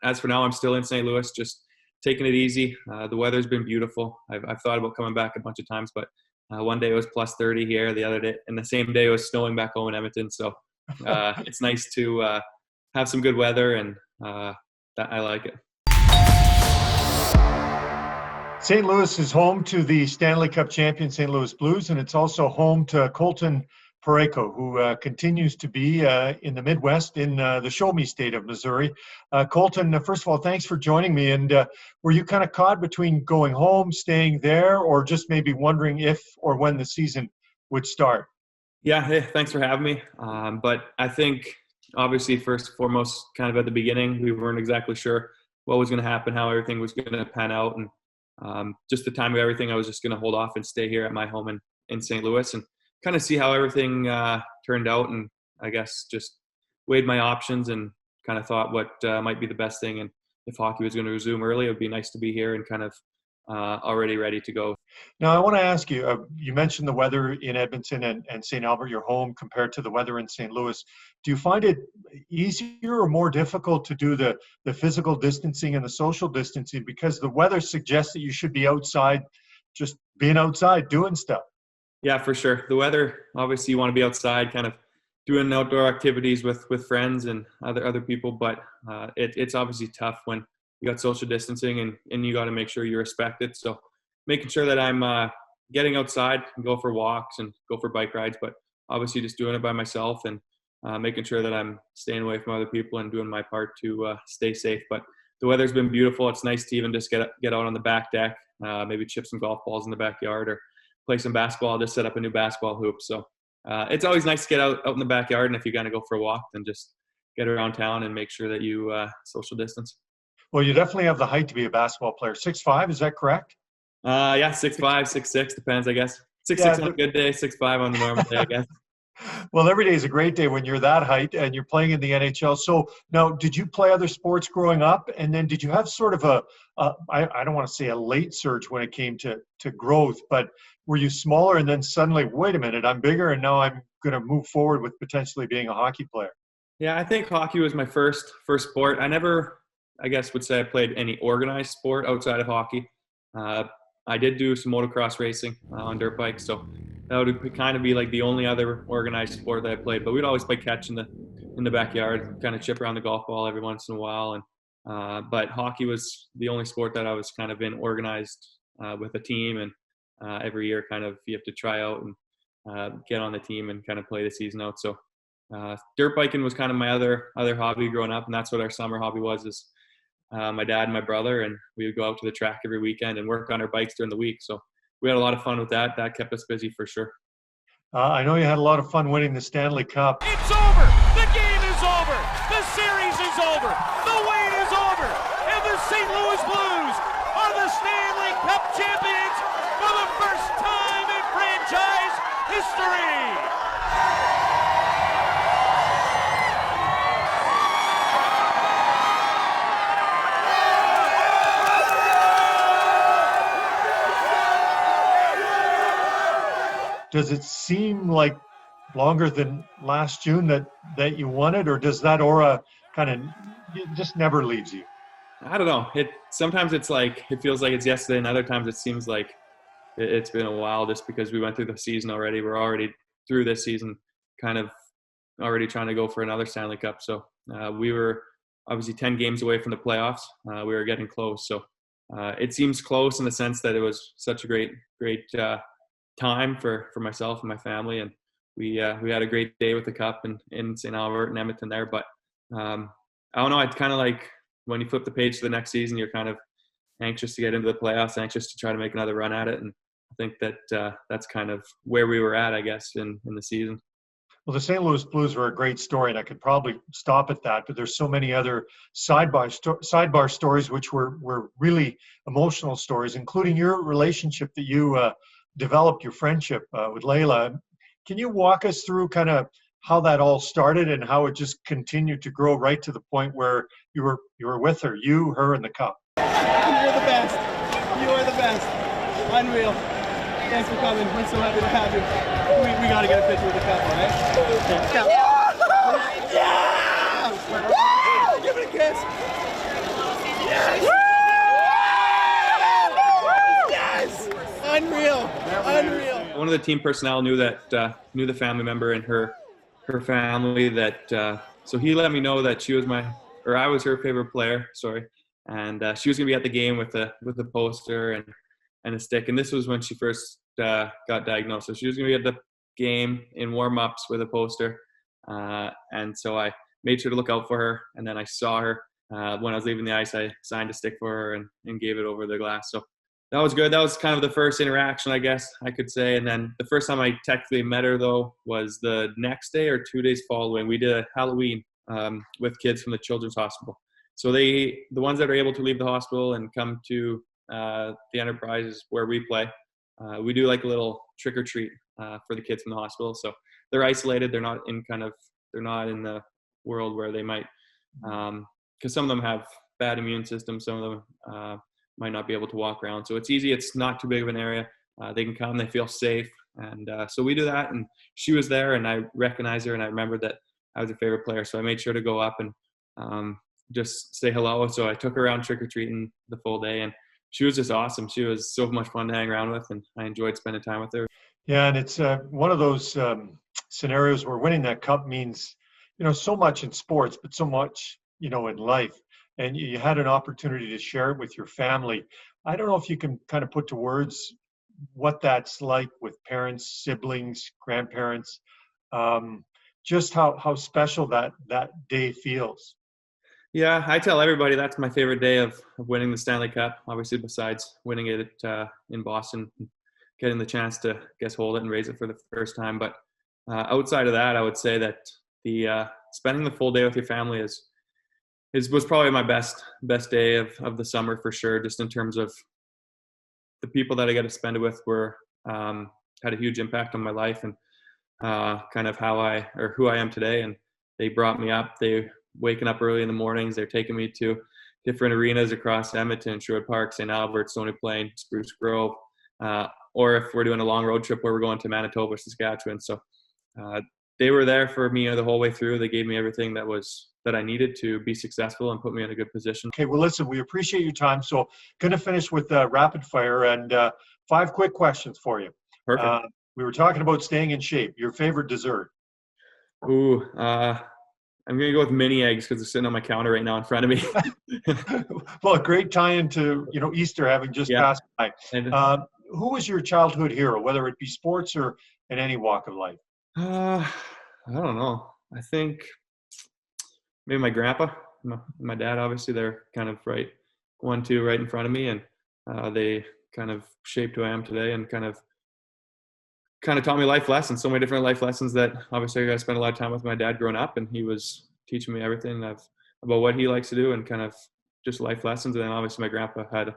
as for now, I'm still in St. Louis, just taking it easy. The weather's been beautiful. I've thought about coming back a bunch of times, but one day it was plus 30 here, the other day, and the same day it was snowing back home in Edmonton. So it's nice to have some good weather, and I like it. St. Louis is home to the Stanley Cup champion St. Louis Blues, and it's also home to Colton Parayko, who continues to be in the Midwest in the Show Me State of Missouri. Colton, first of all, thanks for joining me. And were you kind of caught between going home, staying there, or just maybe wondering if or when the season would start? Yeah, hey, thanks for having me. But I think, obviously, first and foremost, kind of at the beginning, we weren't exactly sure what was going to happen, how everything was going to pan out. And just the time of everything, I was just going to hold off and stay here at my home in St. Louis and kind of see how everything turned out. And I guess just weighed my options and kind of thought what might be the best thing. And if hockey was going to resume early, it would be nice to be here and kind of already ready to go. Now, I want to ask you, you mentioned the weather in Edmonton and St. Albert, your home, compared to the weather in St. Louis. Do you find it easier or more difficult to do the physical distancing and the social distancing, because the weather suggests that you should be outside, just being outside, doing stuff? Yeah, for sure. The weather, obviously you want to be outside, kind of doing outdoor activities with friends and other people, but it's obviously tough when you got social distancing and you got to make sure you respect it. So making sure that I'm getting outside and go for walks and go for bike rides, but obviously just doing it by myself and making sure that I'm staying away from other people and doing my part to stay safe. But the weather's been beautiful. It's nice to even just get out on the back deck, maybe chip some golf balls in the backyard or play some basketball, just set up a new basketball hoop. So it's always nice to get out in the backyard. And if you're going to go for a walk, then just get around town and make sure that you social distance. Well, you definitely have the height to be a basketball player. 6'5", is that correct? Yeah, 6'5", 6'6", depends, I guess. 6'6" on a good day, 6'5" on the normal day, I guess. Well, every day is a great day when you're that height and you're playing in the NHL. So now, did you play other sports growing up? And then did you have sort of I don't want to say a late surge when it came to growth, but were you smaller and then suddenly, wait a minute, I'm bigger and now I'm going to move forward with potentially being a hockey player? Yeah, I think hockey was my first sport. I never, I guess, would say I played any organized sport outside of hockey. I did do some motocross racing on dirt bikes, so that would kind of be like the only other organized sport that I played. But we'd always play catch in the backyard, kind of chip around the golf ball every once in a while. And but hockey was the only sport that I was kind of in organized with a team, and every year kind of you have to try out and get on the team and kind of play the season out. So dirt biking was kind of my other hobby growing up, and that's what our summer hobby was. Is my dad and my brother, and we would go out to the track every weekend and work on our bikes during the week. So we had a lot of fun with that. That kept us busy for sure. I know you had a lot of fun winning the Stanley Cup. It's over. The game is over. The series is over. The wait is over. And the St. Louis Blues are the Stanley Cup champions for the first time in franchise history. Does it seem like longer than last June that you won it, or does that aura kind of just never leaves you? I don't know. Sometimes it's like it feels like it's yesterday, and other times it seems like it's been a while, just because we went through the season already. We're already through this season, kind of already trying to go for another Stanley Cup. So we were obviously 10 games away from the playoffs. We were getting close. So it seems close in the sense that it was such a great time for myself and my family, and we had a great day with the cup in St. Albert and Edmonton there. But I don't know, it's kind of like when you flip the page to the next season, you're kind of anxious to get into the playoffs, anxious to try to make another run at it, and I think that that's kind of where we were at, I guess, in the season. Well, the St. Louis Blues were a great story, and I could probably stop at that, but there's so many other sidebar stories which were really emotional stories, including your relationship that you developed, your friendship with Laila. Can you walk us through kind of how that all started and how it just continued to grow right to the point where you were with her, her, and the cup? You're the best. You are the best. Unreal. Thanks for coming. We're so happy to have you. We got to get a picture with the cup, all right? Yeah! Yeah! Give it a kiss. of the team personnel knew knew the family member and her family so he let me know that I was her favorite player. Sorry, and she was gonna be at the game with a poster and a stick. And this was when she first got diagnosed. So she was gonna be at the game in warm-ups with a poster, and so I made sure to look out for her. And then I saw her when I was leaving the ice. I signed a stick for her and gave it over the glass. So that was good. That was kind of the first interaction, I guess I could say. And then the first time I technically met her, though, was the next day or 2 days following. We did a Halloween with kids from the Children's Hospital. So the ones that are able to leave the hospital and come to the Enterprises where we play, we do like a little trick or treat for the kids from the hospital. So they're isolated. They're not in the world where they might, because some of them have bad immune systems. Some of them might not be able to walk around. So it's easy. It's not too big of an area. They can come. They feel safe. And so we do that. And she was there, and I recognized her, and I remembered that I was her favorite player. So I made sure to go up and just say hello. So I took her around trick-or-treating the full day, and she was just awesome. She was so much fun to hang around with, and I enjoyed spending time with her. Yeah, and it's one of those scenarios where winning that cup means, so much in sports, but so much, in life. And you had an opportunity to share it with your family. I don't know if you can kind of put to words what that's like with parents, siblings, grandparents, just how special that day feels. Yeah, I tell everybody that's my favorite day of winning the Stanley Cup, obviously, besides winning it in Boston, getting the chance to, hold it and raise it for the first time. But outside of that, I would say that the spending the full day with your family was probably my best day of the summer for sure, just in terms of the people that I got to spend it with had a huge impact on my life and kind of who I am today. And they brought me up. They waking up early in the mornings. They're taking me to different arenas across Edmonton, Sherwood Park, St. Albert, Stony Plain, Spruce Grove, or if we're doing a long road trip where we're going to Manitoba, Saskatchewan. So they were there for me the whole way through. They gave me everything that I needed to be successful and put me in a good position. Okay, well, listen, we appreciate your time. So going to finish with rapid fire and 5 quick questions for you. Perfect. We were talking about staying in shape. Your favorite dessert? Ooh, I'm going to go with mini eggs because they're sitting on my counter right now in front of me. Well, a great tie into, Easter having just passed by. Who was your childhood hero, whether it be sports or in any walk of life? I don't know. I think maybe my grandpa, my dad, obviously, they're kind of right in front of me. And they kind of shaped who I am today and kind of taught me life lessons, so many different life lessons that obviously I got to spend a lot of time with my dad growing up, and he was teaching me everything about what he likes to do and kind of just life lessons. And then obviously my grandpa had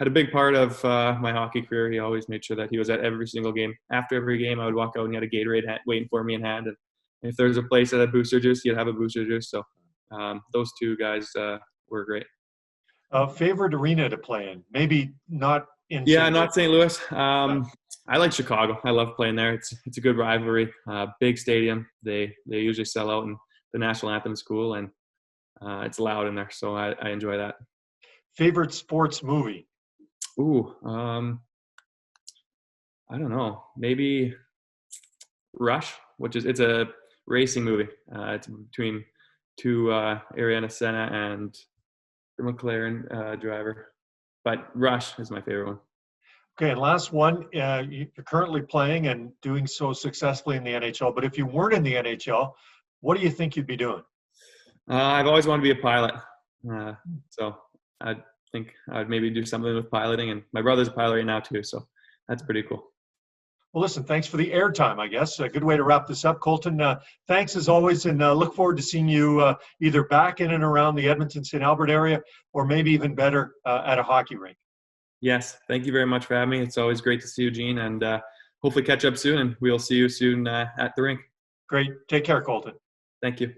a big part of my hockey career. He always made sure that he was at every single game. After every game, I would walk out and he had a Gatorade waiting for me in hand. And if there's a place that had booster juice, he'd have a booster juice. So those two guys were great. Favorite arena to play in? Maybe not in not St. Louis. I like Chicago. I love playing there. It's a good rivalry. Big stadium. They usually sell out, and the national anthem is cool, and it's loud in there. So I enjoy that. Favorite sports movie? Ooh, I don't know. Maybe Rush, it's a racing movie. It's between two Ariana Senna and the McLaren driver. But Rush is my favorite one. Okay, and last one. You're currently playing and doing so successfully in the NHL. But if you weren't in the NHL, what do you think you'd be doing? I've always wanted to be a pilot. So I think I'd maybe do something with piloting. And my brother's a pilot right now too, so that's pretty cool. Well, listen, thanks for the airtime, I guess. A good way to wrap this up. Colton, thanks as always, and look forward to seeing you either back in and around the Edmonton-St. Albert area or maybe even better at a hockey rink. Yes, thank you very much for having me. It's always great to see you, Gene, and hopefully catch up soon, and we'll see you soon at the rink. Great. Take care, Colton. Thank you.